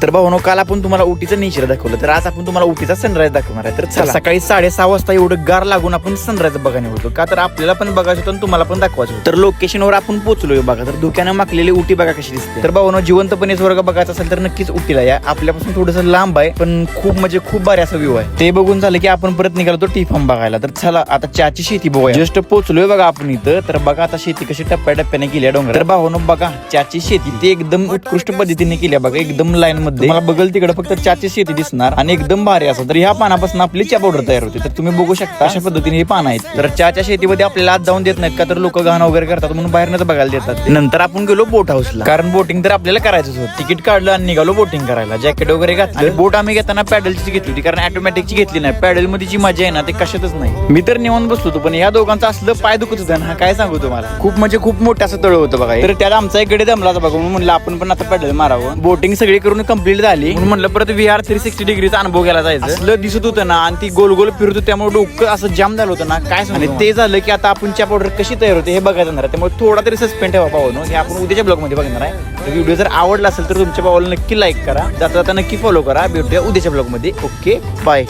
तर भावानो, काल आपण तुम्हाला उटीचं नेचर दाखवलं, तर आज आपण तुम्हाला उटीचा सनराईज दाखवणार आहे. तर चला, सकाळी 6:30 वाजता एवढं गार लागून आपण सनराईज बघायला होतो का, तर आपल्याला पण बघायचं होतं आणि तुम्हाला पण दाखवायचं होतं. तर लोकेशनवर आपण पोहोचलोय बघा. तर धुक्यानं माकलेली उटी बघा कशी दिसते. तर भावानो, जिवंतपणे स्वर्ग बघायचा असेल तर नक्कीच उटीला या. आपल्यापासून थोडंसं लांब आहे, पण खूप म्हणजे खूप भारी असा व्ह्यू आहे. ते बघून झालं की आपण परत निघालो तो टी फार्म बघायला. तर चला, आता चहाची शेती बघूया. जस्ट पोहोचलोय बघा आपण इथं. तर बघा आता शेती कशी टप्प्याटप्प्याने केली आहे डोंगर. तर भावानो बघा, चहाची शेती ती एकदम उत्कृष्ट पद्धतीने केली आहे बघा. एकदम लाईन मध्ये मला बघल तिकडे फक्त चहाची शेती दिसणार आणि एकदम भारी असं. तर ह्या पानापासून आपली चहा पावडर तयार होते. तर तुम्ही बघू शकता अशा पद्धतीने हे पान आहेत. तर चहाच्या शेतीमध्ये आपल्याला आज जाऊन देत नाहीत का, तर लोक घाण वगैरे करतात म्हणून बाहेरनच बघायला देतात. नंतर आपण गेलो बोट हाऊसला, कारण बोटिंग तर आपल्याला करायचंच होतं. तिकीट काढलं आणि निघालो बोटिंग करायला. जॅकेट वगैरे घातलं. बोट आम्ही घेताना पॅडलची घेतली होती, कारण ऑटोमॅटिकची घेतली नाही. पॅडल मध्ये जी मजा आहे ना, ते कशातच नाही. मी तर निवांत बसलो होतो, पण या दोघांचं असलं पाय दुखत होतं ना, काय सांगू तुम्हाला. खूप म्हणजे खूप मोठं असं तळ होतं बघा. तर त्याला आमचा एक गडे दमला बघा, म्हणून म्हणलं आपण पण आता पॅडल मारावं. बोटिंग सगळी करून कंप्लीट झाली म्हणून म्हणलं परत VR 360 डिग्रीचा अनुभव घ्यायला जायचं. असलं दिसत होतं ना, आणि ती गोल गोल फिरत होती, त्यामुळे डोकं असं जाम झालं होतं ना, काय सांगू. आणि ते झालं की आता आपण चहा पावडर कशी तयार होते हे बघायचं आहे. त्यामुळे थोडा तरी सस्पेंड ठेवा पाहून, हे आपण उद्याच्या ब्लॉग मध्ये बघणार आहे. तर व्हिडिओ जर आवडला असेल तर तुमच्या भावाला नक्की लाईक करा, जाता जाता नक्की फॉलो करा. भेटूया उद्याच्या ब्लॉग मध्ये. Okay, bye.